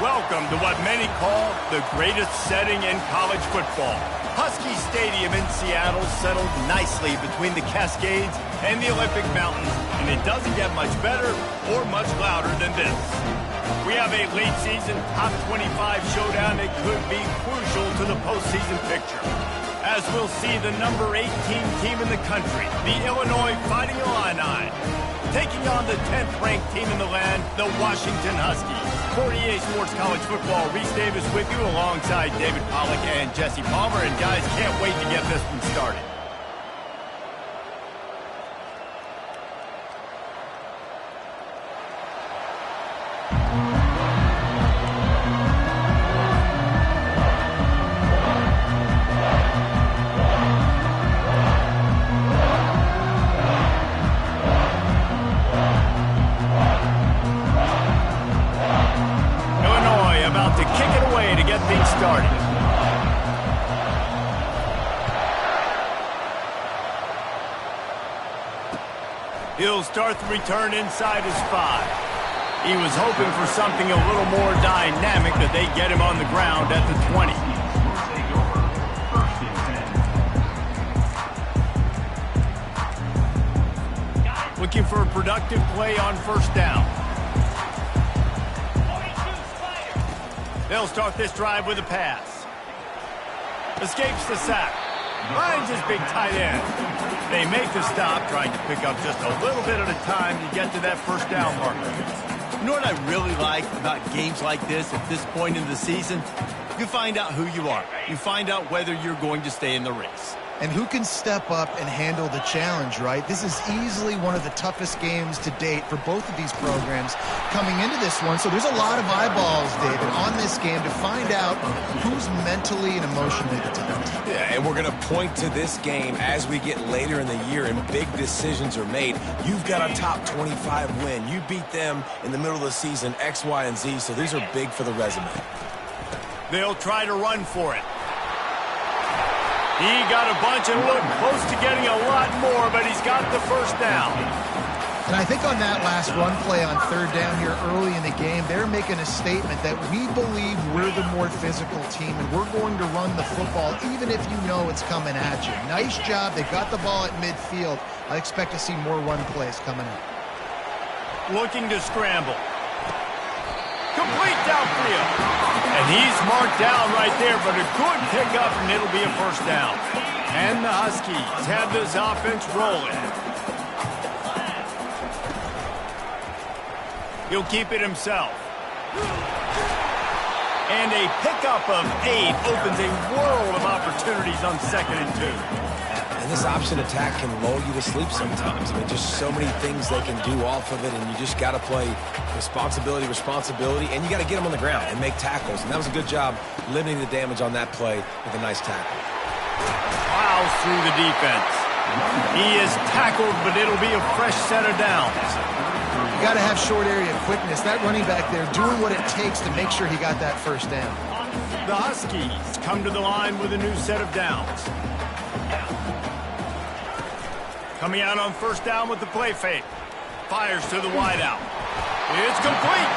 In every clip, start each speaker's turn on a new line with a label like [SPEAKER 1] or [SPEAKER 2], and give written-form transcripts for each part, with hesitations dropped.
[SPEAKER 1] Welcome to what many call the greatest setting in college football. Husky Stadium in Seattle settled nicely between the Cascades and the Olympic Mountains, and it doesn't get much better or much louder than this. We have a late season top 25 showdown that could be crucial to the postseason picture, as we'll see the number 18 team in the country, the Illinois Fighting Illini, taking on the 10th ranked team in the land, the Washington Huskies. 48 Sports College Football, Reese Davis with you alongside David Pollack and Jesse Palmer. And guys, can't wait to get this one started. He'll start the return inside his 5. He was hoping for something a little more dynamic, but they get him on the ground at the 20. Looking for a productive play on first down. They'll start this drive with a pass. Escapes the sack. Finds his big tight end. They make the stop, trying to pick up just a little bit at a time to get to that first down marker. You know what I really like about games like this at this point in the season? You find out who you are. You find out whether you're going to stay in the race.
[SPEAKER 2] And who can step up and handle the challenge, right? This is easily one of the toughest games to date for both of these programs coming into this one. So there's a lot of eyeballs, David, on this game to find out who's mentally and emotionally the top.
[SPEAKER 3] Yeah, and we're going to point to this game as we get later in the year and big decisions are made. You've got a top 25 win. You beat them in the middle of the season, X, Y, and Z, so these are big for the resume.
[SPEAKER 1] They'll try to run for it. He got a bunch and looked close to getting a lot more, but he's got the first down.
[SPEAKER 2] And I think on that last run play on third down here early in the game, they're making a statement that we believe we're the more physical team and we're going to run the football even if you know it's coming at you. Nice job. They got the ball at midfield. I expect to see more run plays coming up.
[SPEAKER 1] Looking to scramble. Complete downfield. And he's marked down right there, but a good pickup, and it'll be a first down. And the Huskies have this offense rolling. He'll keep it himself. And a pickup of 8 opens a world of opportunities on 2nd and 2.
[SPEAKER 3] And this option attack can lull you to sleep sometimes. I mean, just so many things they can do off of it, and you just got to play responsibility, and you got to get them on the ground and make tackles. And that was a good job limiting the damage on that play with a nice tackle.
[SPEAKER 1] Plows through the defense. He is tackled, but it'll be a fresh set of downs.
[SPEAKER 2] You got to have short area quickness. That running back there doing what it takes to make sure he got that first down.
[SPEAKER 1] The Huskies come to the line with a new set of downs. Coming out on first down with the play fake. Fires to the wideout. It's complete.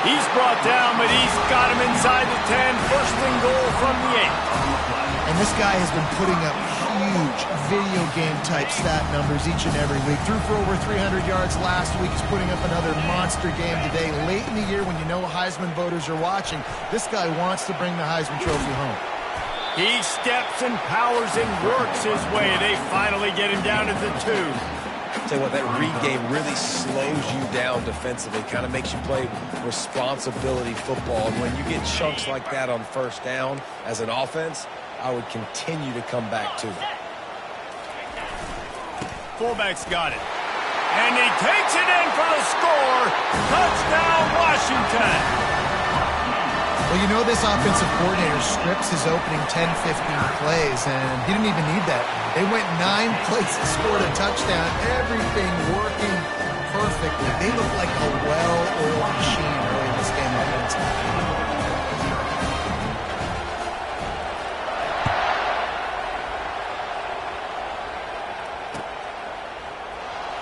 [SPEAKER 1] He's brought down, but he's got him inside the 10. First and goal from the 8.
[SPEAKER 2] And this guy has been putting up huge video game type stat numbers each and every week. Threw for over 300 yards last week. He's putting up another monster game today. Late in the year when you know Heisman voters are watching, this guy wants to bring the Heisman Trophy home.
[SPEAKER 1] He steps and powers and works his way. They finally get him down to the 2.
[SPEAKER 3] Tell you what, that read game really slows you down defensively. Kind of makes you play responsibility football. And when you get chunks like that on first down as an offense, I would continue to come back to it.
[SPEAKER 1] Fullback's got it. And he takes it in for the score. Touchdown, Washington.
[SPEAKER 2] Well, you know this offensive coordinator scripts his opening 10, 15 plays, and he didn't even need that. They went 9 plays and scored a touchdown. Everything working perfectly. They look like a well-oiled machine early in this game offensively.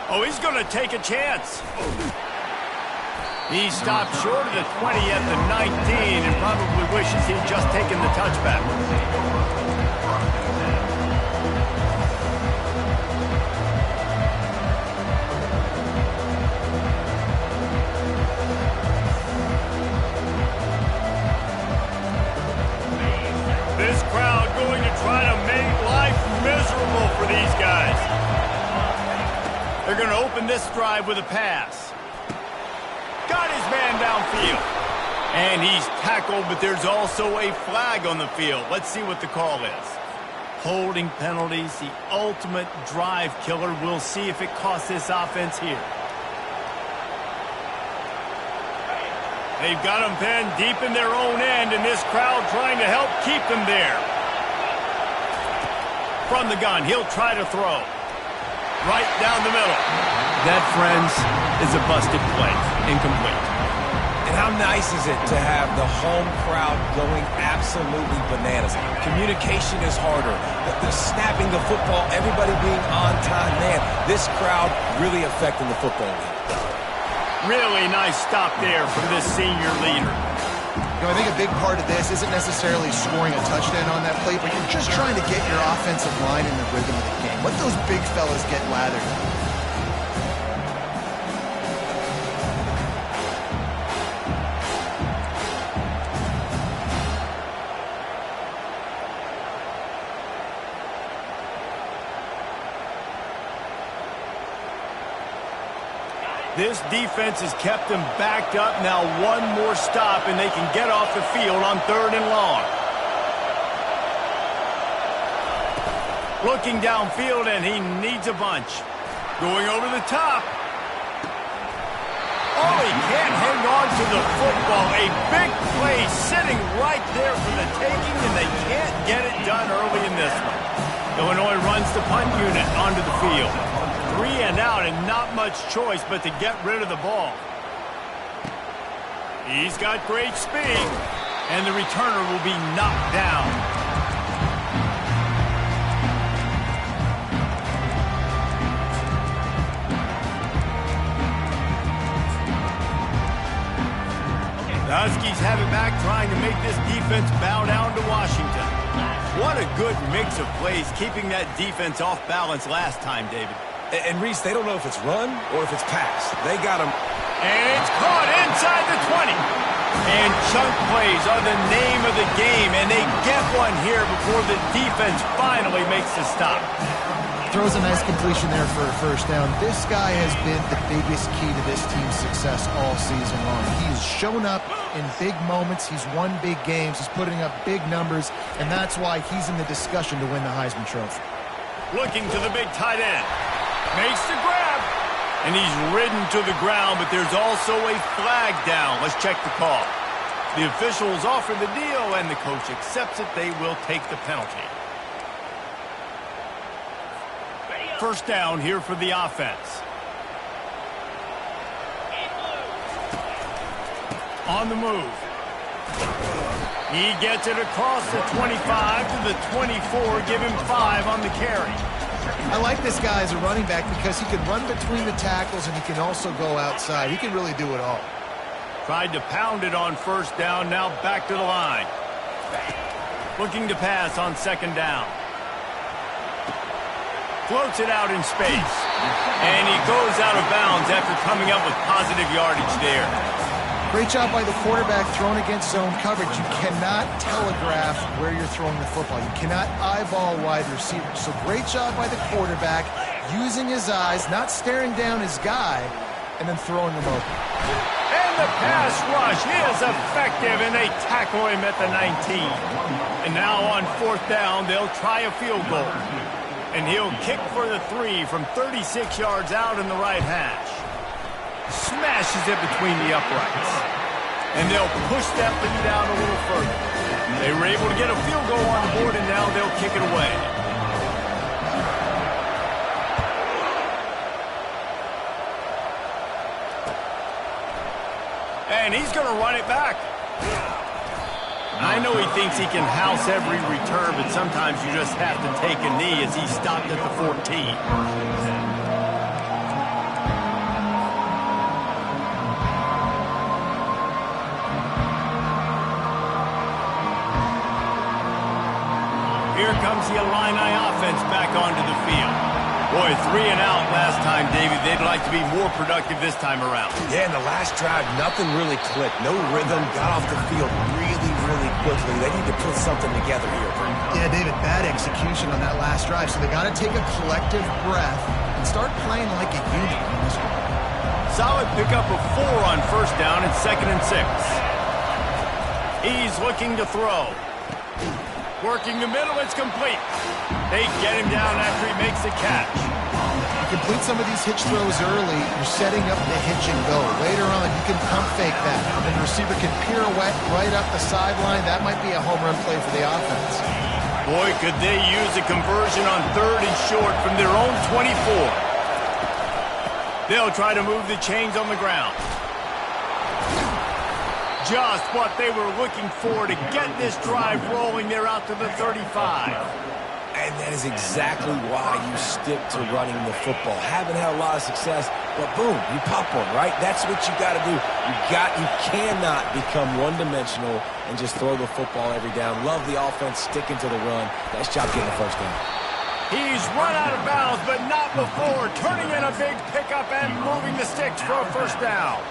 [SPEAKER 1] Oh, he's going to take a chance. He stopped short of the 20 at the 19 and probably wishes he'd just taken the touchback. This crowd going to try to make life miserable for these guys. They're going to open this drive with a pass. Got his man downfield. And he's tackled, but there's also a flag on the field. Let's see what the call is. Holding penalties, the ultimate drive killer. We'll see if it costs this offense here. They've got them pinned deep in their own end, and this crowd trying to help keep them there. From the gun, he'll try to throw. Right down the middle. That, friends, is a busted play. Incomplete.
[SPEAKER 3] And how nice is it to have the home crowd going absolutely bananas? Communication is harder. The snapping the football, everybody being on time. Man, this crowd really affecting the football game.
[SPEAKER 1] Really nice stop there from this senior leader.
[SPEAKER 2] You know, I think a big part of this isn't necessarily scoring a touchdown on that play, but you're just trying to get your offensive line in the rhythm of the game. Let those big fellas get lathered.
[SPEAKER 1] This defense has kept them backed up. Now one more stop, and they can get off the field on 3rd and long. Looking downfield, and he needs a bunch. Going over the top. Oh, he can't hang on to the football. A big play sitting right there for the taking, and they can't get it done early in this one. Illinois runs the punt unit onto the field. 3 and out, and not much choice but to get rid of the ball. He's got great speed, and the returner will be knocked down. The Huskies have it back, trying to make this defense bow down to Washington. What a good mix of plays, keeping that defense off balance last time, David.
[SPEAKER 3] And Reese, they don't know if it's run or if it's pass. They got him.
[SPEAKER 1] And it's caught inside the 20. And chunk plays are the name of the game, and they get one here before the defense finally makes the stop.
[SPEAKER 2] Throws a nice completion there for a first down. This guy has been the biggest key to this team's success all season long. He's shown up in big moments. He's won big games. He's putting up big numbers, and that's why he's in the discussion to win the Heisman Trophy.
[SPEAKER 1] Looking to the big tight end. Makes the grab. And he's ridden to the ground, but there's also a flag down. Let's check the call. The officials offer the deal, and the coach accepts it. They will take the penalty. First down here for the offense. On the move. He gets it across the 25 to the 24. Give him 5 on the carry.
[SPEAKER 2] I like this guy as a running back because he can run between the tackles and he can also go outside. He can really do it all.
[SPEAKER 1] Tried to pound it on first down, now back to the line. Looking to pass on 2nd down. Floats it out in space. And he goes out of bounds after coming up with positive yardage there.
[SPEAKER 2] Great job by the quarterback throwing against zone coverage. You cannot telegraph where you're throwing the football. You cannot eyeball wide receivers. So great job by the quarterback using his eyes, not staring down his guy, and then throwing him open.
[SPEAKER 1] And the pass rush is effective, and they tackle him at the 19. And now on 4th down, they'll try a field goal. And he'll kick for the 3 from 36 yards out in the right hash. Smashes it between the uprights. And they'll push that lead out a little further. They were able to get a field goal on the board, and now they'll kick it away. And he's going to run it back. I know he thinks he can house every return, but sometimes you just have to take a knee as he stopped at the 14. comes the Illini offense back onto the field. Boy, 3 and out last time, David. They'd like to be more productive this time around.
[SPEAKER 3] Yeah, in the last drive, nothing really clicked. No rhythm, got off the field really, really quickly. They need to put something together here.
[SPEAKER 2] Yeah, David, bad execution on that last drive, so they got to take a collective breath and start playing like a unit on this one.
[SPEAKER 1] Solid pickup of 4 on first down and 2nd and 6. He's looking to throw. Working the middle, it's complete. They get him down after he makes the catch.
[SPEAKER 2] You complete some of these hitch throws early, you're setting up the hitch and go. Later on, you can pump fake that. And the receiver can pirouette right up the sideline. That might be a home run play for the offense.
[SPEAKER 1] Boy, could they use a conversion on 3rd and short from their own 24. They'll try to move the chains on the ground. Just what they were looking for to get this drive rolling. They're out to the 35.
[SPEAKER 3] And that is exactly why you stick to running the football. Haven't had a lot of success, but boom, you pop one, right? That's what you got to do. You cannot become one-dimensional and just throw the football every down. Love the offense, sticking to the run. Nice job getting the first down.
[SPEAKER 1] He's run out of bounds, but not before turning in a big pickup and moving the sticks for a first down.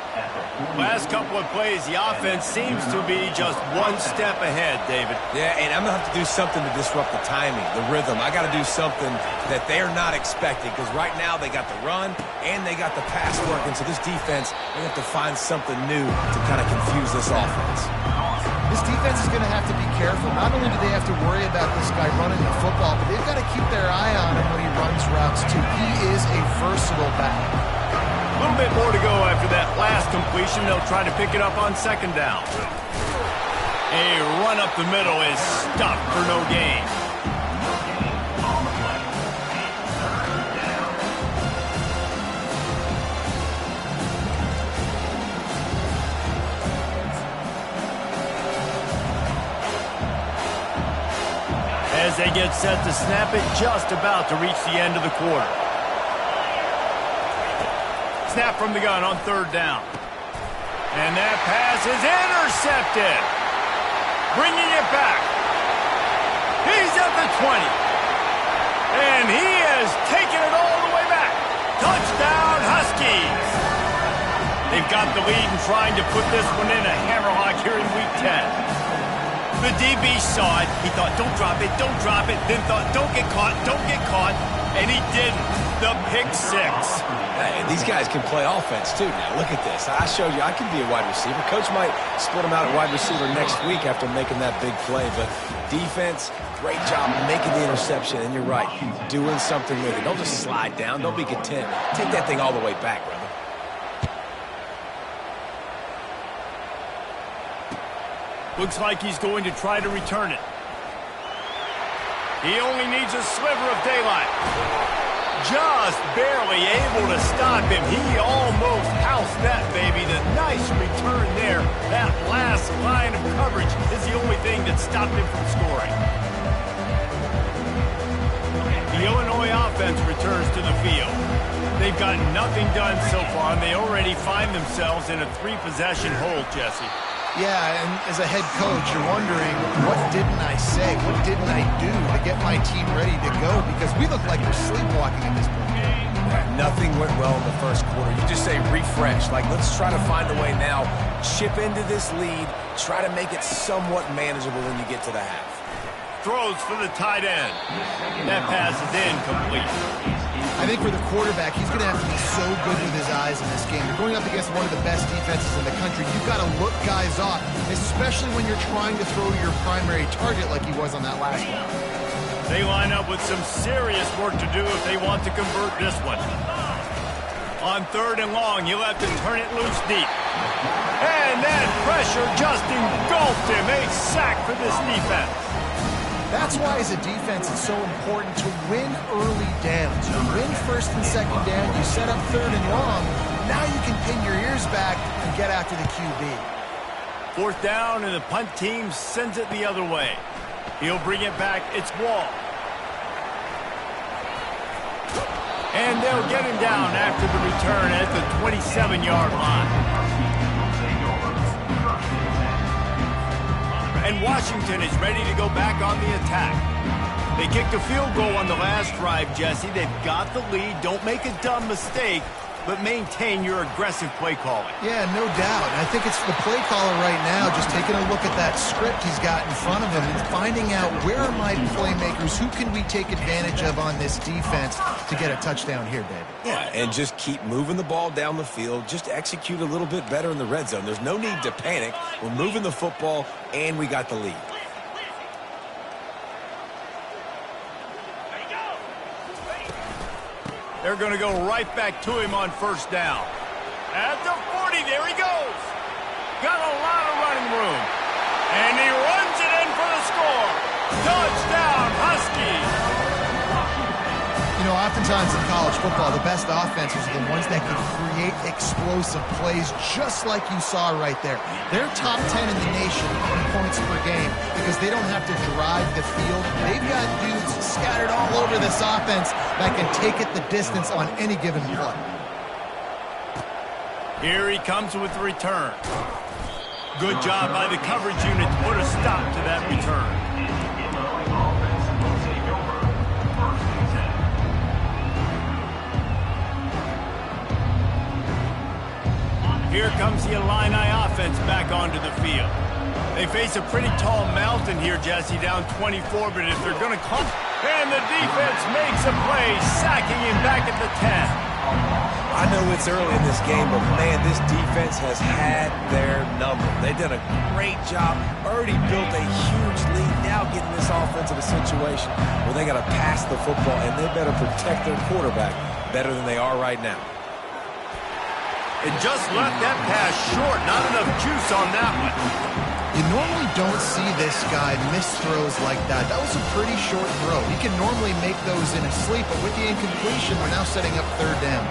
[SPEAKER 1] Last couple of plays, the offense seems to be just one step ahead, David.
[SPEAKER 3] Yeah, and I'm going to have to do something to disrupt the timing, the rhythm. I got to do something that they're not expecting, because right now they got the run and they got the pass working. So this defense, they have to find something new to kind of confuse this offense.
[SPEAKER 2] This defense is going to have to be careful. Not only do they have to worry about this guy running the football, but they've got to keep their eye on him when he runs routes, too. He is a versatile back.
[SPEAKER 1] A little bit more to go after that last completion. They'll try to pick it up on 2nd down. A run up the middle is stuffed for no gain. As they get set to snap it, just about to reach the end of the quarter. Snap from the gun on 3rd down. And that pass is intercepted. Bringing it back. He's at the 20. And he has taken it all the way back. Touchdown, Huskies. They've got the lead and trying to put this one in a hammerlock here in Week 10. The DB saw it. He thought, don't drop it, don't drop it. Then thought, don't get caught, don't get caught. And he didn't. The pick 6.
[SPEAKER 3] Hey, these guys can play offense, too. Now, look at this. I showed you I can be a wide receiver. Coach might split him out at wide receiver next week after making that big play. But defense, great job making the interception. And you're right, doing something with it. Don't just slide down. Don't be content. Take that thing all the way back, brother.
[SPEAKER 1] Looks like he's going to try to return it. He only needs a sliver of daylight. Just barely able to stop him. He almost housed that baby. The nice return there. That last line of coverage is the only thing that stopped him from scoring. The Illinois offense returns to the field. They've got nothing done so far, and they already find themselves in a 3-possession hole, Jesse.
[SPEAKER 2] Yeah, and as a head coach, you're wondering, what didn't I say? What didn't I do to get my team ready to go? Because we look like we're sleepwalking at this point.
[SPEAKER 3] Nothing went well in the first quarter. You just say refresh. Like, let's try to find a way now. Chip into this lead. Try to make it somewhat manageable when you get to the half.
[SPEAKER 1] Throws for the tight end. That pass is incomplete.
[SPEAKER 2] I think for the quarterback, he's going to have to be so good with his eyes in this game. You're going up against one of the best defenses in the country. You've got to look guys off, especially when you're trying to throw to your primary target like he was on that last one.
[SPEAKER 1] They line up with some serious work to do if they want to convert this one. On 3rd and long, he'll have to turn it loose deep. And that pressure just engulfed him. A sack for this defense.
[SPEAKER 2] That's why, as a defense, it's so important to win early downs. You win 1st and 2nd down, you set up 3rd and long. Now you can pin your ears back and get after the QB.
[SPEAKER 1] 4th down, and the punt team sends it the other way. He'll bring it back. It's Wall. And they'll get him down after the return at the 27-yard line. And Washington is ready to go back on the attack. They kicked a field goal on the last drive, Jesse. They've got the lead. Don't make a dumb mistake, but maintain your aggressive play calling.
[SPEAKER 2] Yeah, no doubt. I think it's the play caller right now just taking a look at that script he's got in front of him and finding out where are my playmakers, who can we take advantage of on this defense to get a touchdown here, baby.
[SPEAKER 3] Yeah, and just keep moving the ball down the field. Just execute a little bit better in the red zone. There's no need to panic. We're moving the football, and we got the lead.
[SPEAKER 1] They're going to go right back to him on first down. At the 40, there he goes. Got a lot of running room. And he runs it in for the score. Touchdown, Huskies.
[SPEAKER 2] You know, oftentimes in college football, the best offenses are the ones that can create explosive plays just like you saw right there. They're top 10 in the nation in points per game because they don't have to drive the field. They've got dudes scattered all over this offense that can take it the distance on any given play.
[SPEAKER 1] Here he comes with the return. Good job by the coverage unit to put a stop to that return. Here comes the Illini offense back onto the field. They face a pretty tall mountain here, Jesse, down 24, but if they're going to come, and the defense makes a play, sacking him back at the 10.
[SPEAKER 3] I know it's early in this game, but man, this defense has had their number. They've done a great job, already built a huge lead, now getting this offense in a situation where they got to pass the football, and they better protect their quarterback better than they are right now.
[SPEAKER 1] It just left that pass short. Not enough juice on that one.
[SPEAKER 2] You normally don't see this guy miss throws like that. That was a pretty short throw. He can normally make those in his sleep, but with the incompletion, we're now setting up third down.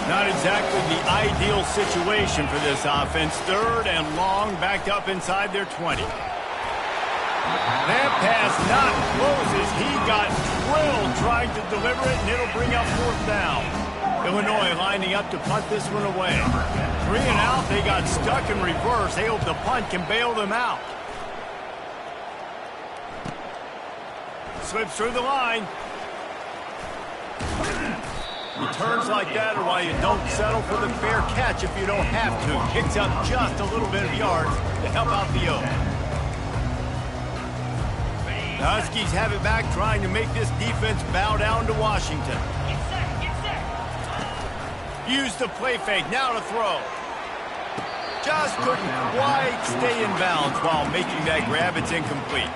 [SPEAKER 1] Not exactly the ideal situation for this offense. Third and long, backed up inside their 20. That pass not closes. He got drilled trying to deliver it, and it'll bring up fourth down. Illinois lining up to punt this one away. 3 and out, they got stuck in reverse. They hope the punt can bail them out. Slips through the line. Returns like that are why you don't settle for the fair catch if you don't have to. Kicks up just a little bit of yards to help out the O. The Huskies have it back, trying to make this defense bow down to Washington. Use the play fake, now to throw. Just couldn't quite stay in bounds while making that grab. It's incomplete.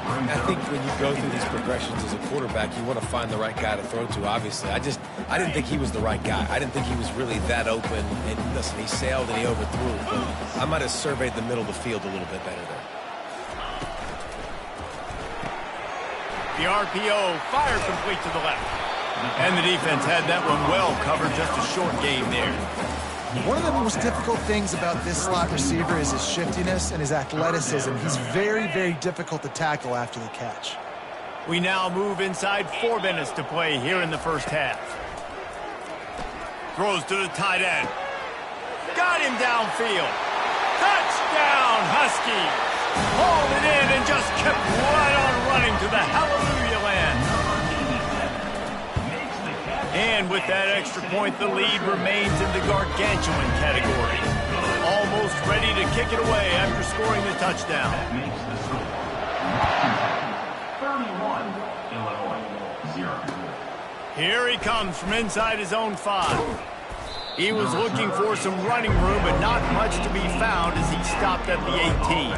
[SPEAKER 3] I think when you go through these progressions as a quarterback, you want to find the right guy to throw to, obviously. I didn't think he was the right guy. I didn't think he was really that open. And listen, he sailed and he overthrew it. But I might have surveyed the middle of the field a little bit better there.
[SPEAKER 1] The RPO fired complete to the left. And the defense had that one well covered, just a short game there.
[SPEAKER 2] One of the most difficult things about this slot receiver is his shiftiness and his athleticism. He's very, very difficult to tackle after the catch.
[SPEAKER 1] We now move inside 4 minutes to play here in the first half. Throws to the tight end. Got him downfield. Touchdown, Huskies. Hauled it in and just kept right on running to the hallelujah land. And with that extra point, the lead remains in the gargantuan category. Almost ready to kick it away after scoring the touchdown.
[SPEAKER 4] 31, Illinois, 0.
[SPEAKER 1] Here he comes from inside his own 5. He was looking for some running room, but not much to be found as he stopped at the 18.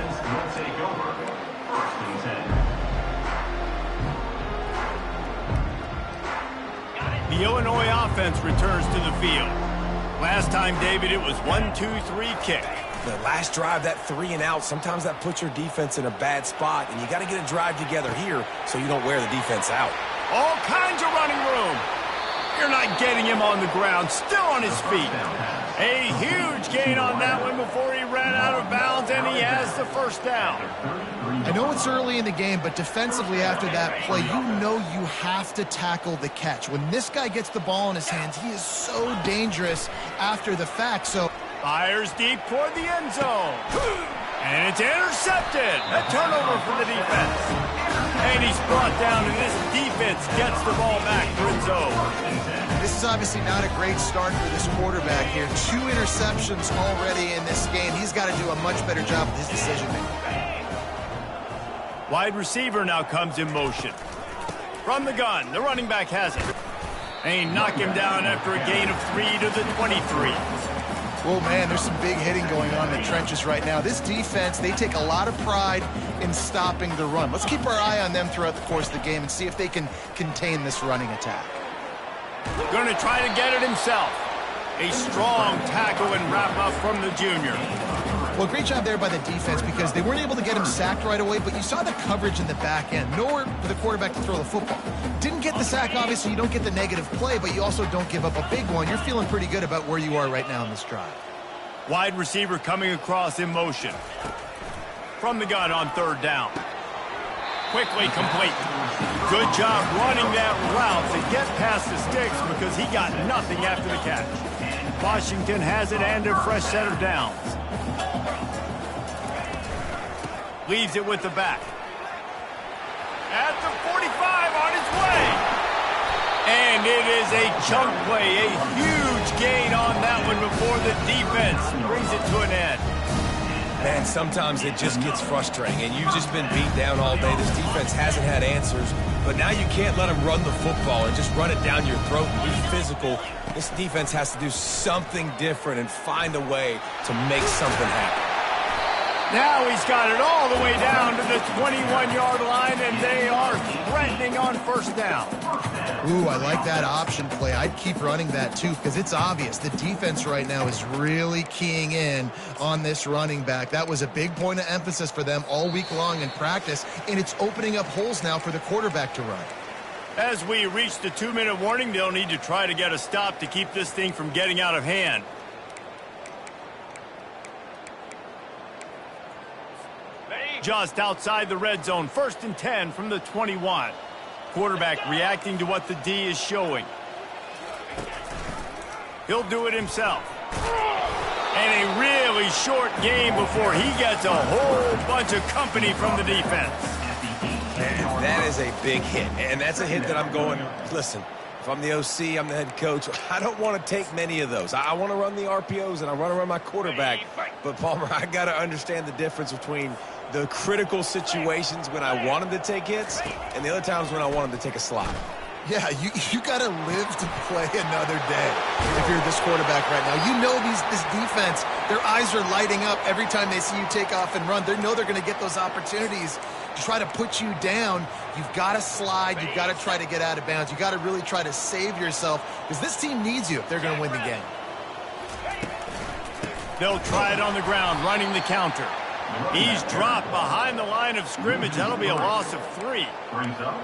[SPEAKER 1] The Illinois offense returns to the field. Last time, David, it was 1-2-3 kick.
[SPEAKER 3] The last drive, that 3 and out, sometimes that puts your defense in a bad spot, and you got to get a drive together here so you don't wear the defense out.
[SPEAKER 1] All kinds of running room. You're not getting him on the ground, still on his feet. A huge gain on that one before he ran out of bounds, and he has the first down.
[SPEAKER 2] I know it's early in the game, but defensively after that play, you know you have to tackle the catch. When this guy gets the ball in his hands, he is so dangerous after the fact. So
[SPEAKER 1] fires deep toward the end zone. And it's intercepted. A turnover for the defense. And he's brought down, and this defense gets the ball back for its own.
[SPEAKER 2] This is obviously not a great start for this quarterback here. 2 interceptions already in this game. He's got to do a much better job with his decision-making.
[SPEAKER 1] Wide receiver now comes in motion. From the gun, the running back has it. And he knocked him down after a gain of 3 to the 23.
[SPEAKER 2] Oh, man, there's some big hitting going on in the trenches right now. This defense, they take a lot of pride in stopping the run. Let's keep our eye on them throughout the course of the game and see if they can contain this running attack.
[SPEAKER 1] Going to try to get it himself. A strong tackle and wrap-up from the junior.
[SPEAKER 2] Well, great job there by the defense because they weren't able to get him sacked right away, but you saw the coverage in the back end. Nowhere for the quarterback to throw the football. Didn't get the sack, obviously. You don't get the negative play, but you also don't give up a big one. You're feeling pretty good about where you are right now in this drive.
[SPEAKER 1] Wide receiver coming across in motion. From the gun on 3rd down. Quickly complete. Good job running that route to get past the sticks because he got nothing after the catch. Washington has it and a fresh set of downs. Leaves it with the back. At the 45 on his way. And it is a chunk play, a huge gain on that one before the defense brings it to an end.
[SPEAKER 3] Man, sometimes it just gets frustrating, and you've just been beat down all day. This defense hasn't had answers, but now you can't let them run the football and just run it down your throat and be physical. This defense has to do something different and find a way to make something happen.
[SPEAKER 1] Now he's got it all the way down to the 21-yard line, and they are threatening on 1st down.
[SPEAKER 2] Ooh, I like that option play. I'd keep running that, too, because it's obvious. The defense right now is really keying in on this running back. That was a big point of emphasis for them all week long in practice, and it's opening up holes now for the quarterback to run.
[SPEAKER 1] As we reach the 2-minute warning, they'll need to try to get a stop to keep this thing from getting out of hand. Just outside the red zone, 1st and 10 from the 21. Quarterback reacting to what the D is showing. He'll do it himself. And a really short game before he gets a whole bunch of company from the defense.
[SPEAKER 3] And that is a big hit. And that's a hit that I'm going, listen, if I'm the OC, I'm the head coach, I don't want to take many of those. I want to run the RPOs and I want to run my quarterback. But, Palmer, I got to understand the difference between the critical situations when I want him to take hits and the other times when I want him to take a slide.
[SPEAKER 2] Yeah, you got to live to play another day if you're this quarterback right now. You know this defense, their eyes are lighting up every time they see you take off and run. They know they're going to get those opportunities to try to put you down. You've got to slide. You've got to try to get out of bounds. You've got to really try to save yourself because this team needs you if they're going to win the game.
[SPEAKER 1] They'll try it on the ground, running the counter. He's dropped behind the line of scrimmage. That'll be a loss of 3.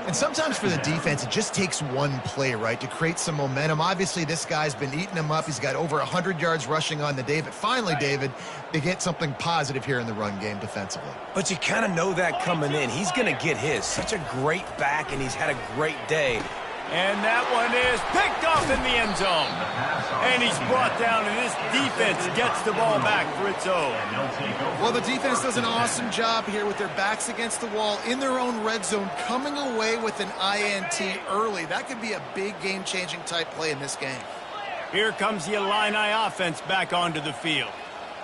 [SPEAKER 2] And sometimes for the defense, it just takes one play, right, to create some momentum. Obviously, this guy's been eating him up. He's got over 100 yards rushing on the day. But finally, David, they get something positive here in the run game defensively.
[SPEAKER 3] But you kind of know that coming in. He's going to get his. Such a great back, and he's had a great day.
[SPEAKER 1] And that one is picked off in the end zone. And he's brought down, and this defense gets the ball back for its own.
[SPEAKER 2] Well, the defense does an awesome job here with their backs against the wall in their own red zone, coming away with an INT early. That could be a big game-changing type play in this game.
[SPEAKER 1] Here comes the Illini offense back onto the field.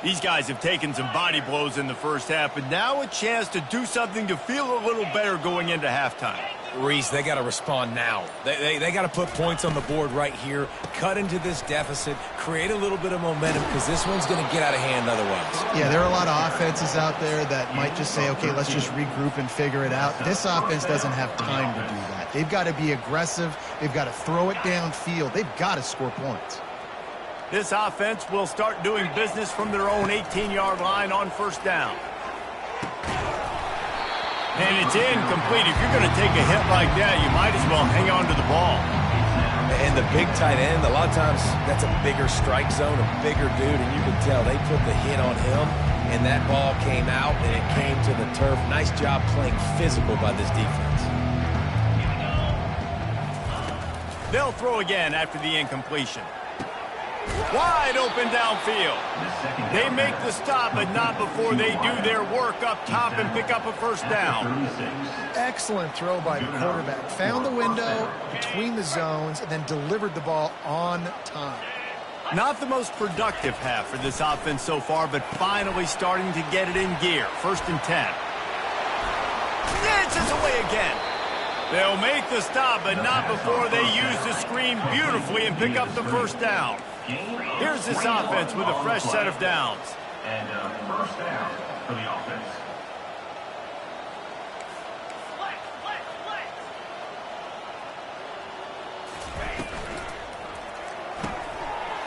[SPEAKER 1] These guys have taken some body blows in the first half, but now a chance to do something to feel a little better going into halftime.
[SPEAKER 3] Reese, they got to respond now. They got to put points on the board right here, cut into this deficit, create a little bit of momentum because this one's going to get out of hand otherwise.
[SPEAKER 2] Yeah, there are a lot of offenses out there that might just say, okay, let's just regroup and figure it out. This offense doesn't have time to do that. They've got to be aggressive. They've got to throw it downfield. They've got to score points.
[SPEAKER 1] This offense will start doing business from their own 18-yard line on 1st down. And it's incomplete. If you're going to take a hit like that, you might as well hang on to the ball.
[SPEAKER 3] And the big tight end, a lot of times that's a bigger strike zone, a bigger dude, and you can tell they put the hit on him, and that ball came out, and it came to the turf. Nice job playing physical by this defense.
[SPEAKER 1] They'll throw again after the incompletion. Wide open downfield. They make the stop, but not before they do their work up top and pick up a first down.
[SPEAKER 2] Excellent throw by the quarterback. Found the window between the zones and then delivered the ball on time.
[SPEAKER 1] Not the most productive half for this offense so far, but finally starting to get it in gear. 1st and 10. Dances away again. They'll make the stop, but not before they use the screen beautifully and pick up the first down. Here's this offense with a fresh set of downs.
[SPEAKER 4] And first down for the offense.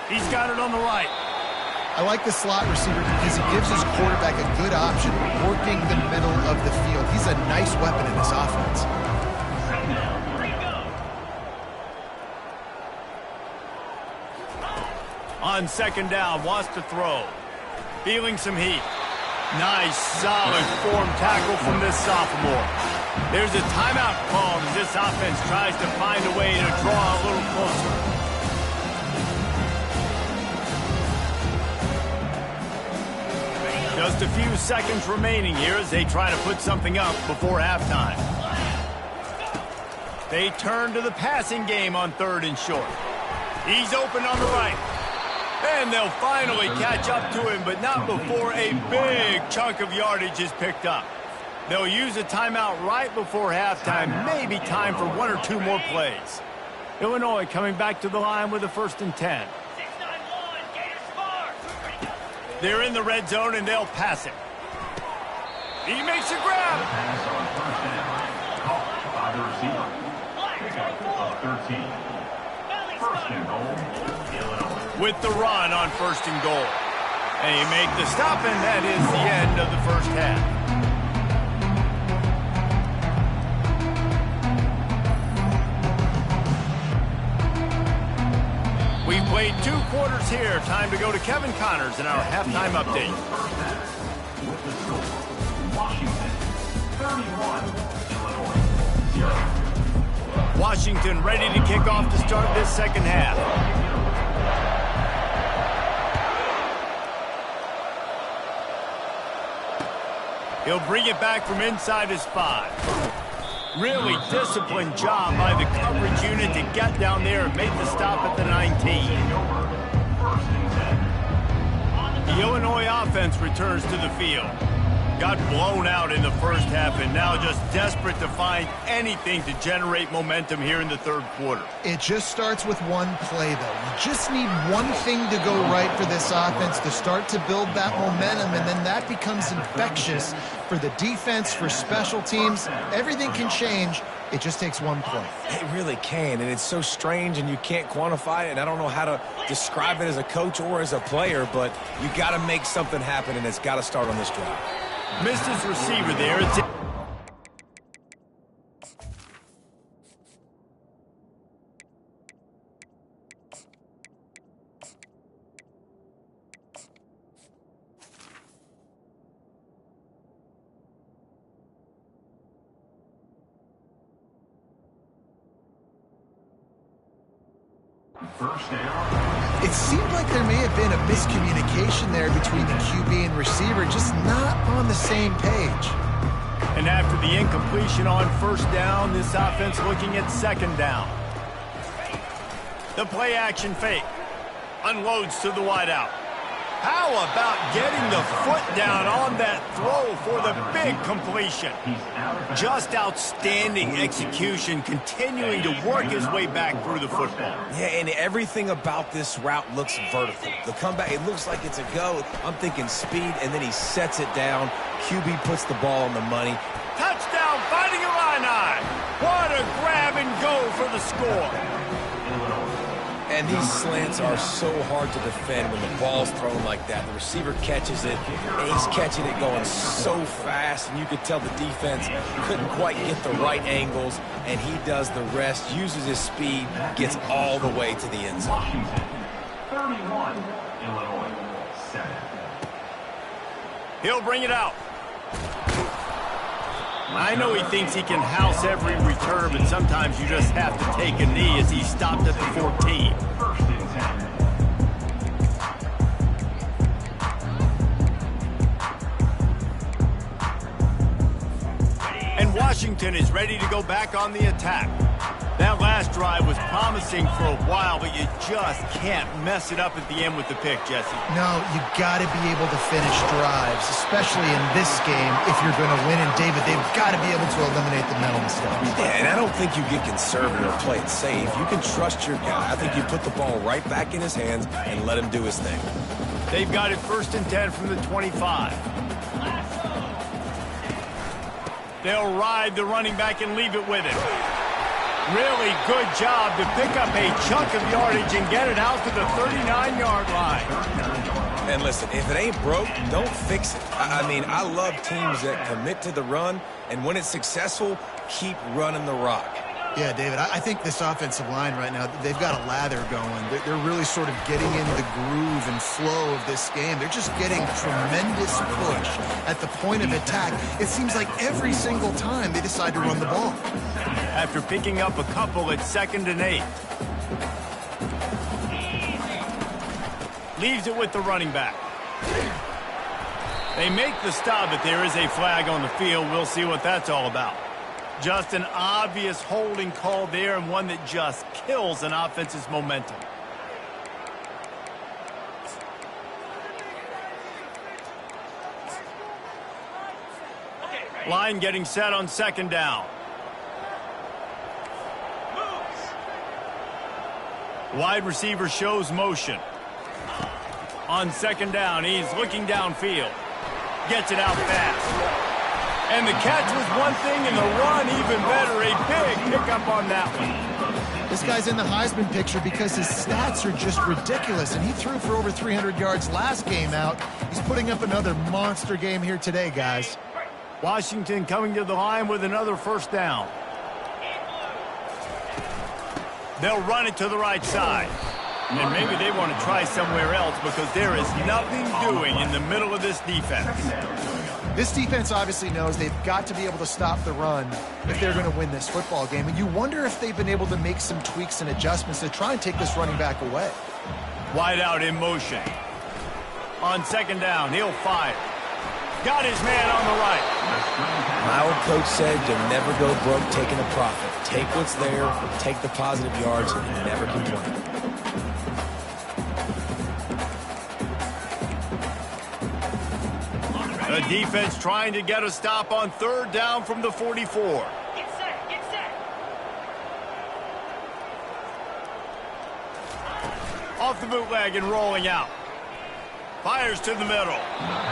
[SPEAKER 1] He's got it on the right.
[SPEAKER 2] I like the slot receiver because he gives his quarterback a good option working the middle of the field. He's a nice weapon in this offense.
[SPEAKER 1] On 2nd down, wants to throw. Feeling some heat. Nice, solid form tackle from this sophomore. There's a timeout called as this offense tries to find a way to draw a little closer. Just a few seconds remaining here as they try to put something up before halftime. They turn to the passing game on 3rd and short. He's open on the right. And they'll finally catch up to him, but not before a big chunk of yardage is picked up. They'll use a timeout right before halftime, maybe time for 1 or 2 more plays. Illinois coming back to the line with a 1st and 10. They're in the red zone, and they'll pass it. He makes a grab.
[SPEAKER 4] The pass on 1st down. Caught by the receiver. Pickup of 13. 1st and goal, Illinois.
[SPEAKER 1] With the run on 1st and goal. And he make the stop, and that is the end of the first half. We've played 2 quarters here. Time to go to Kevin Connors in our halftime update.
[SPEAKER 4] With the score, Washington 31, Illinois 0.
[SPEAKER 1] Washington ready to kick off to start this second half. He'll bring it back from inside his 5. Really disciplined job by the coverage unit to get down there and make the stop at the 19. The Illinois offense returns to the field. Got blown out in the first half and now just desperate to find anything to generate momentum here in the 3rd quarter.
[SPEAKER 2] It just starts with one play, though. You just need one thing to go right for this offense to start to build that momentum, and then that becomes infectious for the defense, for special teams. Everything can change. It just takes one play.
[SPEAKER 3] It really can, and it's so strange, and you can't quantify it, and I don't know how to describe it as a coach or as a player, but you got to make something happen, and it's got to start on this drive.
[SPEAKER 1] Missed his receiver there.
[SPEAKER 4] First down.
[SPEAKER 2] It seemed like there may have been a miscommunication there between the QB and receiver, just not on the same page.
[SPEAKER 1] And after the incompletion on 1st down, this offense looking at 2nd down. The play action fake. Unloads to the wideout. How about getting the foot down on that throw for the big completion? Just outstanding execution, continuing to work his way back through the football.
[SPEAKER 3] Yeah, and everything about this route looks vertical. The comeback, it looks like it's a go. I'm thinking speed, and then he sets it down. QB puts the ball on the money.
[SPEAKER 1] Touchdown, Fighting Illini. What a grab and go for the score.
[SPEAKER 3] And these slants are so hard to defend when the ball's thrown like that. The receiver catches it, and he's catching it going so fast, and you could tell the defense couldn't quite get the right angles, and he does the rest, uses his speed, gets all the way to the end zone.
[SPEAKER 4] Washington 31, Illinois 7.
[SPEAKER 1] He'll bring it out. I know he thinks he can house every return, but sometimes you just have to take a knee as he stopped at the 14.
[SPEAKER 4] 1st and 10.
[SPEAKER 1] Washington is ready to go back on the attack. That last drive was promising for a while, but you just can't mess it up at the end with the pick, Jesse.
[SPEAKER 2] No, you got to be able to finish drives, especially in this game if you're going to win. And, David, they've got to be able to eliminate the mental mistakes.
[SPEAKER 3] Yeah, and I don't think you get conservative or play it safe. You can trust your guy. I think you put the ball right back in his hands and let him do his thing.
[SPEAKER 1] They've got it 1st and 10 from the 25. They'll ride the running back and leave it with him. Really good job to pick up a chunk of yardage and get it out to the 39-yard line.
[SPEAKER 3] And listen, if it ain't broke, don't fix it. I mean, I love teams that commit to the run, and when it's successful, keep running the rock.
[SPEAKER 2] Yeah, David, I think this offensive line right now, they've got a lather going. They're really sort of getting into the groove and flow of this game. They're just getting tremendous push at the point of attack. It seems like every single time they decide to run the ball.
[SPEAKER 1] After picking up a couple at 2nd and 8. Leaves it with the running back. They make the stop, but there is a flag on the field. We'll see what that's all about. Just an obvious holding call there, and one that just kills an offense's momentum. Line getting set on 2nd down. Wide receiver shows motion. On 2nd down, he's looking downfield. Gets it out fast. And the catch was one thing, and the run even better. A big pickup on that one.
[SPEAKER 2] This guy's in the Heisman picture because his stats are just ridiculous, and he threw for over 300 yards last game out. He's putting up another monster game here today, guys.
[SPEAKER 1] Washington coming to the line with another 1st down. They'll run it to the right side. And maybe they want to try somewhere else because there is nothing doing in the middle of this defense.
[SPEAKER 2] This defense obviously knows they've got to be able to stop the run if they're going to win this football game. And you wonder if they've been able to make some tweaks and adjustments to try and take this running back away.
[SPEAKER 1] Wide out in motion. On 2nd down, he'll fire. Got his man on the right.
[SPEAKER 3] My old coach said you'll never go broke taking a profit. Take what's there, take the positive yards, and never complain.
[SPEAKER 1] The defense trying to get a stop on 3rd down from the 44.
[SPEAKER 5] Get set, get set.
[SPEAKER 1] Off the bootleg and rolling out. Fires to the middle.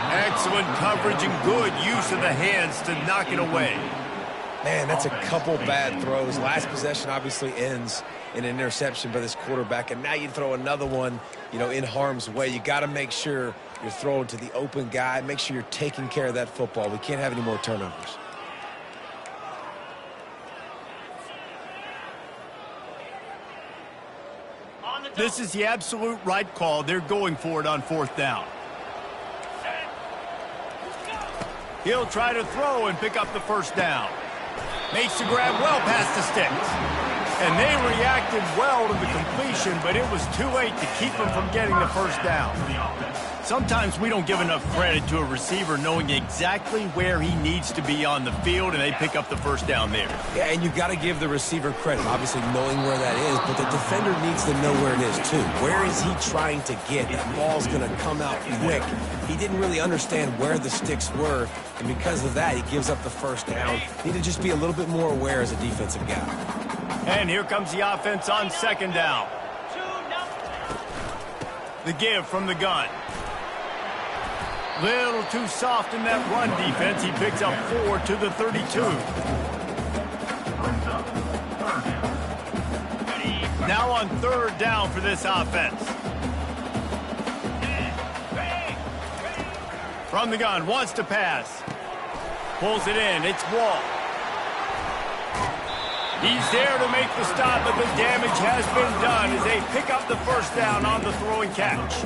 [SPEAKER 1] Excellent coverage and good use of the hands to knock it away.
[SPEAKER 3] Man, that's a couple bad throws. Last possession obviously ends in an interception by this quarterback, and now you throw another one, in harm's way. You got to make sure you're throwing to the open guy. Make sure you're taking care of that football. We can't have any more turnovers.
[SPEAKER 1] This is the absolute right call. They're going for it on 4th down. He'll try to throw and pick up the 1st down. Makes the grab well past the sticks. And they reacted well to the completion, but it was too late to keep them from getting the 1st down. Sometimes we don't give enough credit to a receiver knowing exactly where he needs to be on the field, and they pick up the 1st down there.
[SPEAKER 3] Yeah, and you've got to give the receiver credit, obviously knowing where that is, but the defender needs to know where it is too. Where is he trying to get? That ball's going to come out quick. He didn't really understand where the sticks were, and because of that, he gives up the 1st down. Need to just be a little bit more aware as a defensive guy.
[SPEAKER 1] And here comes the offense on 2nd down. The give from the gun. Little too soft in that run defense. He picks up 4 to the 32. Now on 3rd down for this offense. From the gun, wants to pass. Pulls it in, it's Wall. He's there to make the stop, but the damage has been done as they pick up the 1st down on the throw and catch.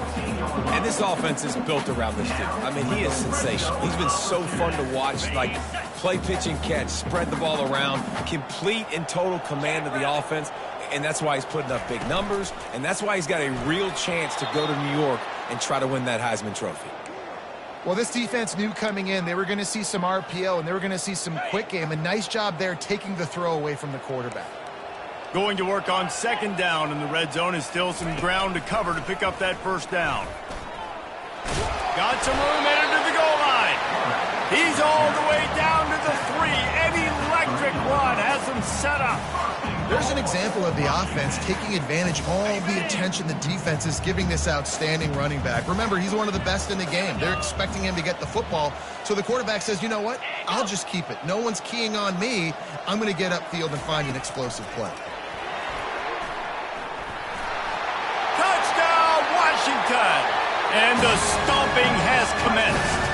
[SPEAKER 3] And this offense is built around this dude. I mean, he is sensational. He's been so fun to watch, like play, pitch, and catch, spread the ball around, complete and total command of the offense, and that's why he's putting up big numbers, and that's why he's got a real chance to go to New York and try to win that Heisman Trophy.
[SPEAKER 2] Well, this defense knew coming in they were going to see some RPO and they were going to see some quick game. A nice job there taking the throw away from the quarterback.
[SPEAKER 1] Going to work on second down, and the red zone is still some ground to cover to pick up that first down. Got some room headed to the goal line. He's all the way down to the 3. An electric run has him set up.
[SPEAKER 2] There's an example of the offense taking advantage of all the attention the defense is giving this outstanding running back. Remember, he's one of the best in the game. They're expecting him to get the football. So the quarterback says, you know what? I'll just keep it. No one's keying on me. I'm going to get upfield and find an explosive play.
[SPEAKER 1] Touchdown, Washington! And the stomping has commenced.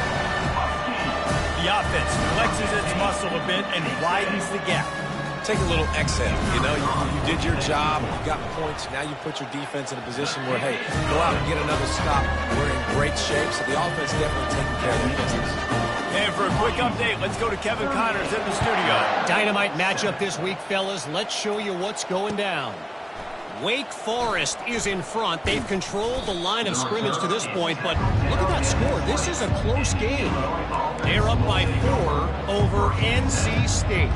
[SPEAKER 1] The offense flexes its muscle a bit and widens the gap.
[SPEAKER 3] Take a little exhale. You know, you did your job, you got points, now you put your defense in a position where, hey, go out and get another stop. We're in great shape, so the offense definitely taking care of their business.
[SPEAKER 1] And for a quick update, let's go to Kevin Connors in the studio.
[SPEAKER 5] Dynamite matchup this week, fellas. Let's show you what's going down. Wake Forest is in front. They've controlled the line of scrimmage to this point, but look at that score. This is a close game. They're up by 4 over NC State.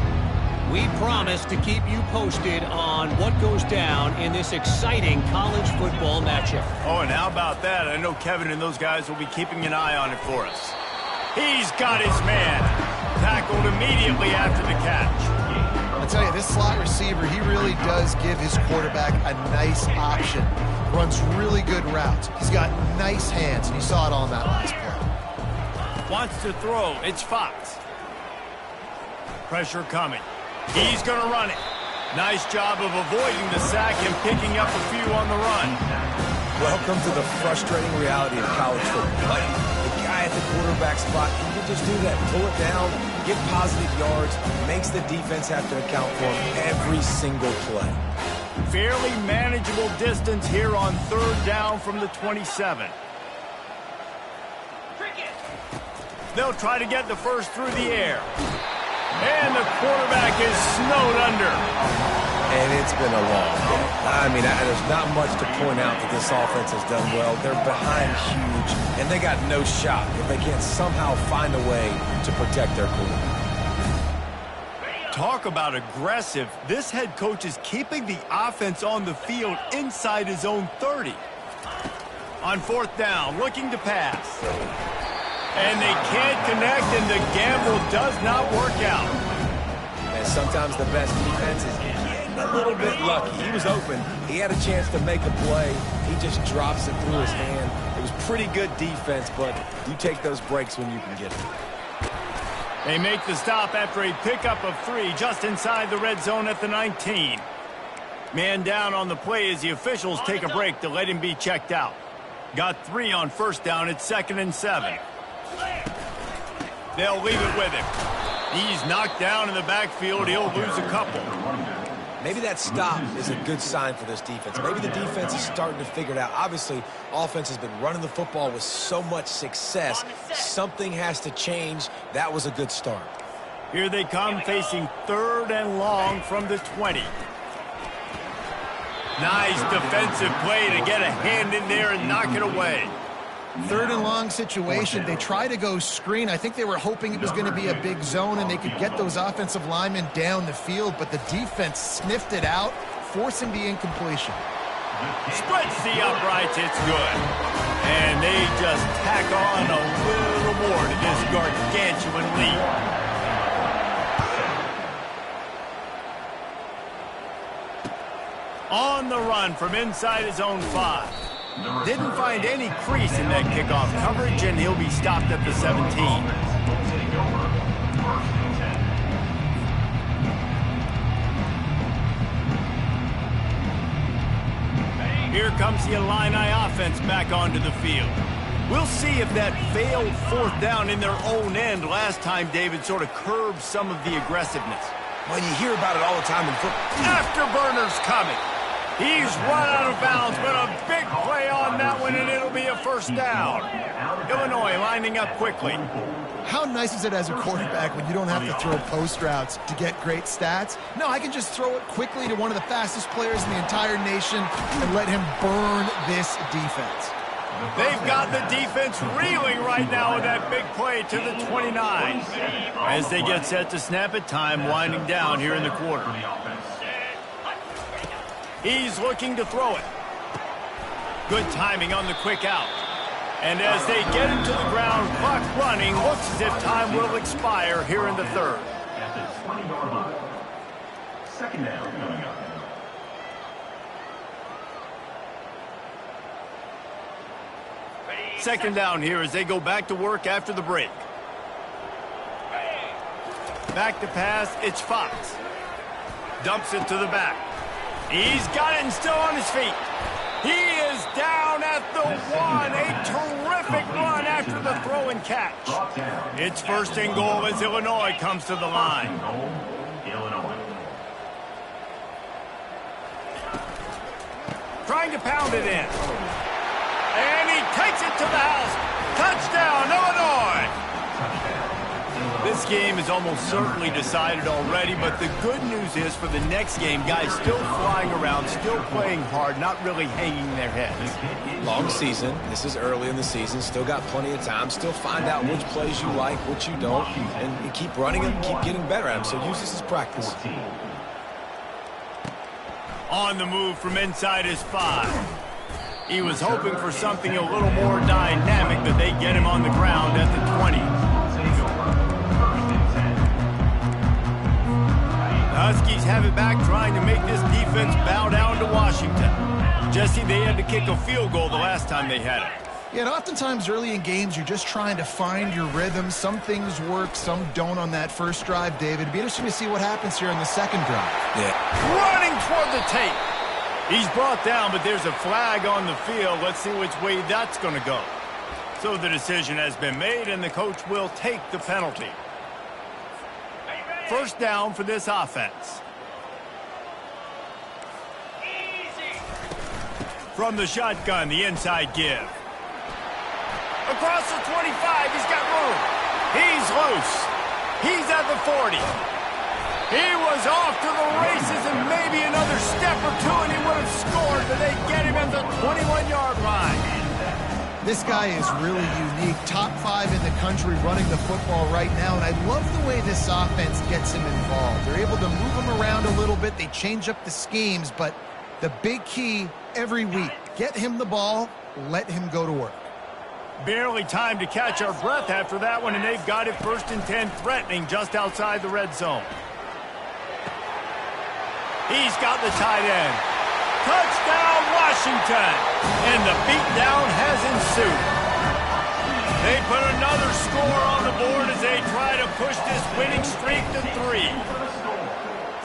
[SPEAKER 5] We promise to keep you posted on what goes down in this exciting college football matchup.
[SPEAKER 1] Oh, and how about that? I know Kevin and those guys will be keeping an eye on it for us. He's got his man. Tackled immediately after the catch.
[SPEAKER 2] I'll tell you, this slot receiver, he really does give his quarterback a nice option. Runs really good routes. He's got nice hands, and you saw it on that last play.
[SPEAKER 1] Wants to throw. It's Fox. Pressure coming. He's going to run it. Nice job of avoiding the sack and picking up a few on the run.
[SPEAKER 3] Welcome to the frustrating reality of college football. The guy at the quarterback spot, he can just do that. Pull it down, get positive yards, makes the defense have to account for him every single play.
[SPEAKER 1] Fairly manageable distance here on third down from the 27. They'll try to get the first through the air. And the quarterback is snowed under.
[SPEAKER 3] And it's been a long day. I mean, there's not much to point out that this offense has done well. They're behind huge, and they got no shot if they can't somehow find a way to protect their quarterback.
[SPEAKER 1] Talk about aggressive. This head coach is keeping the offense on the field inside his own 30. On fourth down, looking to pass. And they can't connect, and the gamble does not work out.
[SPEAKER 3] And sometimes the best defense is getting a little bit lucky. He was open. He had a chance to make a play. He just drops it through his hand. It was pretty good defense, but you take those breaks when you can get them.
[SPEAKER 1] They make the stop after a pickup of 3 just inside the red zone at the 19. Man down on the play as the officials take a break to let him be checked out. Got 3 on first down. It's 2nd and 7. They'll leave it with him. He's knocked down in the backfield. He'll lose a couple.
[SPEAKER 3] Maybe that stop is a good sign for this defense. Maybe the defense is starting to figure it out. Obviously, offense has been running the football with so much success. Something has to change. That was a good start.
[SPEAKER 1] Here they come, facing 3rd and long from the 20. Nice defensive play to get a hand in there and knock it away.
[SPEAKER 2] 3rd and long situation. They try to go screen. I think they were hoping it was going to be a big zone and they could get those offensive linemen down the field, but the defense sniffed it out, forcing the incompletion.
[SPEAKER 1] Spreads the uprights. It's good. And they just tack on a little more to this gargantuan lead. On the run from inside his own 5. Didn't find any crease in that kickoff coverage, and he'll be stopped at the 17. Here comes the Illini offense back onto the field. We'll see if that failed 4th down in their own end last time, David, sort of curbed some of the aggressiveness.
[SPEAKER 3] Well, you hear about it all the time in football.
[SPEAKER 1] Afterburners coming. He's run out of bounds, but a big play on that one, and it'll be a first down. Illinois lining up quickly.
[SPEAKER 2] How nice is it as a quarterback when you don't have to throw post routes to get great stats? No, I can just throw it quickly to one of the fastest players in the entire nation and let him burn this defense.
[SPEAKER 1] They've got the defense reeling right now with that big play to the 29. As they get set to snap it, time winding down here in the quarter. He's looking to throw it. Good timing on the quick out. And as they get into the ground, clock running, looks as if time will expire here in the third.
[SPEAKER 4] At the 20-yard line. Second down coming up.
[SPEAKER 1] Second down here as they go back to work after the break. Back to pass, it's Fox. Dumps it to the back. He's got it and still on his feet. He is down at the one. A terrific run after the throw and catch. It's first and goal as Illinois comes to the line. Trying to pound it in. And he takes it to the house. Touchdown, Illinois! This game is almost certainly decided already, but the good news is for the next game, guys still flying around, still playing hard, not really hanging their heads.
[SPEAKER 3] Long season. This is early in the season. Still got plenty of time. Still find out which plays you like, which you don't, and keep running them, keep getting better at them. So use this as practice.
[SPEAKER 1] On the move from inside his 5. He was hoping for something a little more dynamic, but they get him on the ground at the 20. The Huskies have it back, trying to make this defense bow down to Washington. Jesse, they had to kick a field goal the last time they had it.
[SPEAKER 2] Yeah, and oftentimes early in games, you're just trying to find your rhythm. Some things work, some don't on that first drive, David. It'd be interesting to see what happens here in the second drive.
[SPEAKER 3] Yeah.
[SPEAKER 1] Running toward the tape. He's brought down, but there's a flag on the field. Let's see which way that's going to go. So the decision has been made, and the coach will take the penalty. First down for this offense. From the shotgun, the inside give. Across the 25, he's got room. He's loose. He's at the 40. He was off to the races and maybe another step or two and he would have scored, but they get him at the 21-yard line.
[SPEAKER 2] This guy is really unique. Top 5 in the country running the football right now, and I love the way this offense gets him involved. They're able to move him around a little bit. They change up the schemes, but the big key every week, get him the ball, let him go to work.
[SPEAKER 1] Barely time to catch our breath after that one, and they've got it first and 10, threatening just outside the red zone. He's got the tight end. Touchdown, Washington! And the beatdown has ensued. They put another score on the board as they try to push this winning streak to 3.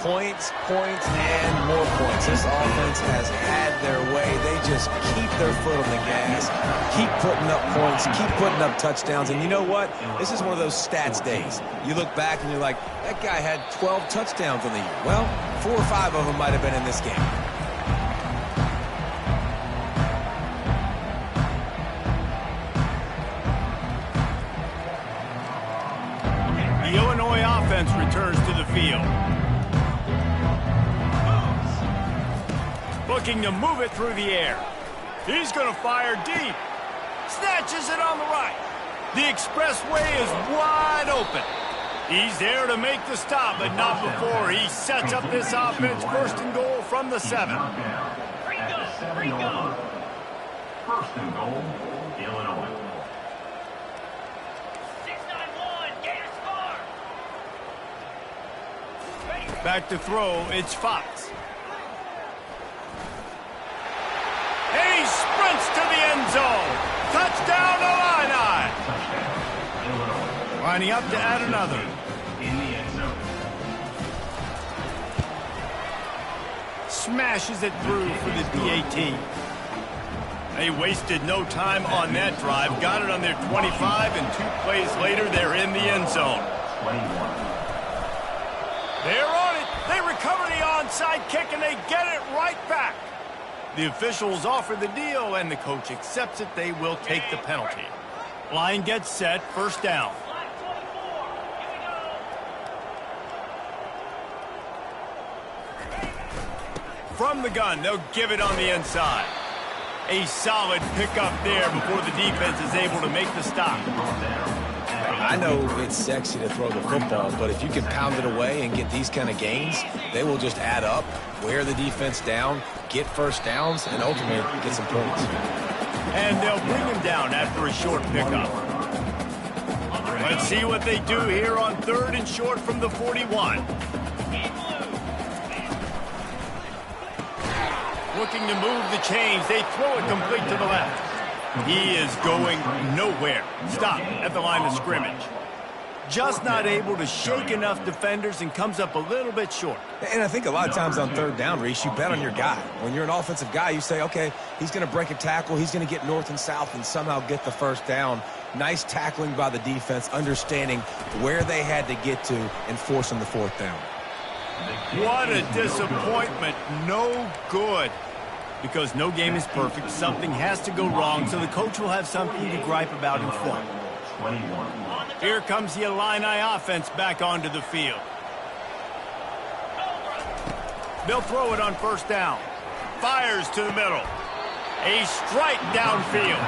[SPEAKER 3] Points, points, and more points. This offense has had their way. They just keep their foot on the gas, keep putting up points, keep putting up touchdowns. And you know what? This is one of those stats days. You look back and you're like, that guy had 12 touchdowns on the year. Well, 4 or 5 of them might have been in this game.
[SPEAKER 1] The Illinois offense returns to the field. Looking to move it through the air. He's going to fire deep. Snatches it on the right. The expressway is wide open. He's there to make the stop, but not before he sets up this offense first and goal from the 7.
[SPEAKER 4] First and goal, Illinois.
[SPEAKER 6] 6-9-1, get a score.
[SPEAKER 1] Back to throw, it's Fox. And he sprints to the end zone. Touchdown, Illini. Lining up to add another.
[SPEAKER 4] In the end zone.
[SPEAKER 1] Smashes it through for the PAT. They wasted no time on that drive. Got it on their 25, and 2 plays later, they're in the end zone.
[SPEAKER 4] 21.
[SPEAKER 1] They're on it. They recover the onside kick, and they get it right back. The officials offer the deal, and the coach accepts it. They will take the penalty. Line gets set, first down. From the gun, they'll give it on the inside. A solid pickup there before the defense is able to make the stop.
[SPEAKER 3] I know it's sexy to throw the football, but if you can pound it away and get these kind of gains, they will just add up, wear the defense down, get first downs, and ultimately get some points.
[SPEAKER 1] And they'll bring him down after a short pickup. Let's see what they do here on 3rd and short from the 41. Looking to move the chains. They throw it complete to the left. He is going nowhere. Stop at the line of scrimmage. Just not able to shake enough defenders and comes up a little bit short.
[SPEAKER 3] And I think a lot of times on 3rd down, Reese, you bet on your guy. When you're an offensive guy, you say, okay, he's going to break a tackle, he's going to get north and south and somehow get the first down. Nice tackling by the defense, understanding where they had to get to and forcing the 4th down.
[SPEAKER 1] What a disappointment. No good. Because no game is perfect, something has to go wrong, so the coach will have something to gripe about in film. Here comes the Illini offense back onto the field. They'll throw it on 1st down. Fires to the middle. A strike downfield.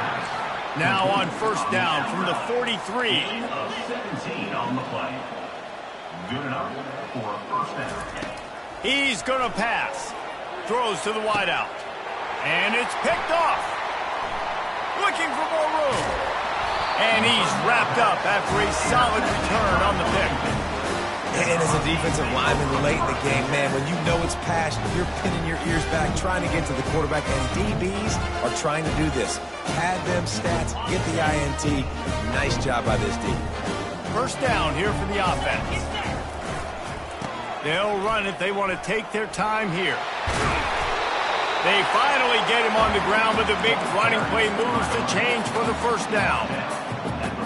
[SPEAKER 1] Now on 1st down from the 43.
[SPEAKER 4] 17 on the play. Good enough for a 1st down.
[SPEAKER 1] He's going to pass. Throws to the wideout. And it's picked off. Looking for more room. And he's wrapped up after a solid return on the pick.
[SPEAKER 3] And as a defensive lineman late in the game, man, when you know it's passed, you're pinning your ears back, trying to get to the quarterback, and DBs are trying to do this. Pad them stats, get the INT. Nice job by this D.
[SPEAKER 1] 1st down here for the offense. They'll run it. They want to take their time here. They finally get him on the ground, but the big running play moves the change for the 1st down.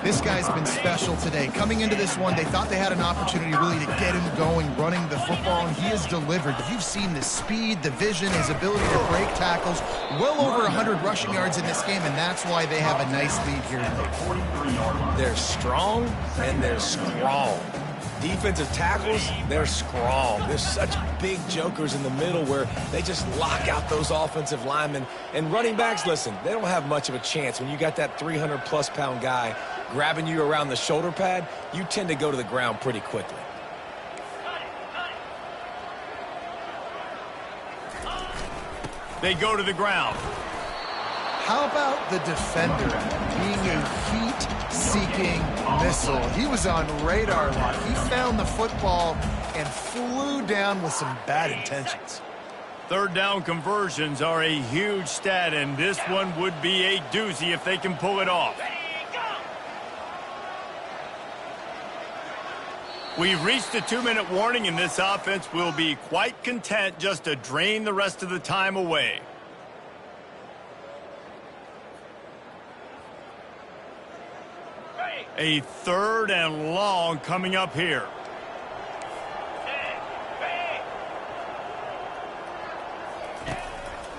[SPEAKER 2] This guy's been special today. Coming into this one, they thought they had an opportunity really to get him going, running the football, and he has delivered. You've seen the speed, the vision, his ability to break tackles. Well over 100 rushing yards in this game, and that's why they have a nice lead here tonight.
[SPEAKER 3] They're strong, and they're strong. Defensive tackles, they're strong. There's such big jokers in the middle where they just lock out those offensive linemen. And running backs, listen, they don't have much of a chance. When you got that 300-plus pound guy grabbing you around the shoulder pad, you tend to go to the ground pretty quickly.
[SPEAKER 1] They go to the ground.
[SPEAKER 2] How about the defender being a heat-seeking missile? He was on radar lock. He found the football and flew down with some bad intentions.
[SPEAKER 1] 3rd down conversions are a huge stat, and this one would be a doozy if they can pull it off. We've reached a 2-minute warning, and this offense will be quite content just to drain the rest of the time away. A 3rd and long coming up here.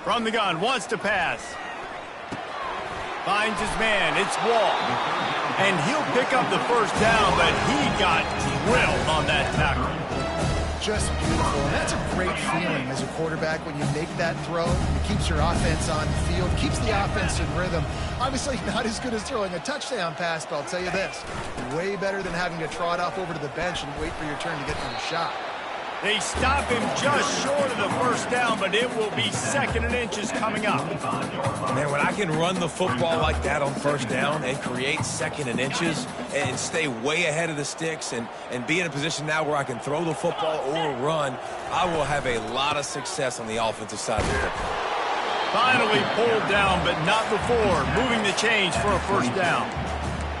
[SPEAKER 1] From the gun, wants to pass. Finds his man, it's Wall. And he'll pick up the 1st down, but he got drilled on that tackle.
[SPEAKER 2] Just beautiful, and that's a great feeling as a quarterback when you make that throw. It keeps your offense on the field, keeps the offense in rhythm. Obviously not as good as throwing a touchdown pass, but I'll tell you this, way better than having to trot off over to the bench and wait for your turn to get to the shot.
[SPEAKER 1] They stop him just short of the 1st down, but it will be 2nd and inches coming up.
[SPEAKER 3] Man, when I can run the football like that on 1st down and create 2nd and inches and stay way ahead of the sticks and be in a position now where I can throw the football or run, I will have a lot of success on the offensive side of the ball.
[SPEAKER 1] Finally pulled down, but not before, moving the chains for a 1st down.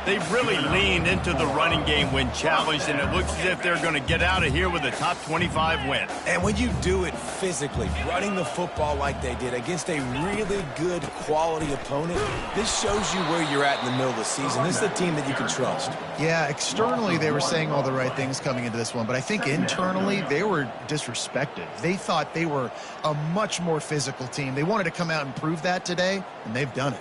[SPEAKER 1] They've really leaned into the running game when challenged, and it looks as if they're going to get out of here with a top 25 win.
[SPEAKER 3] And when you do it physically, running the football like they did against a really good quality opponent, this shows you where you're at in the middle of the season. This is a team that you can trust.
[SPEAKER 2] Yeah, externally they were saying all the right things coming into this one, but I think internally they were disrespected. They thought they were a much more physical team. They wanted to come out and prove that today, and they've done it.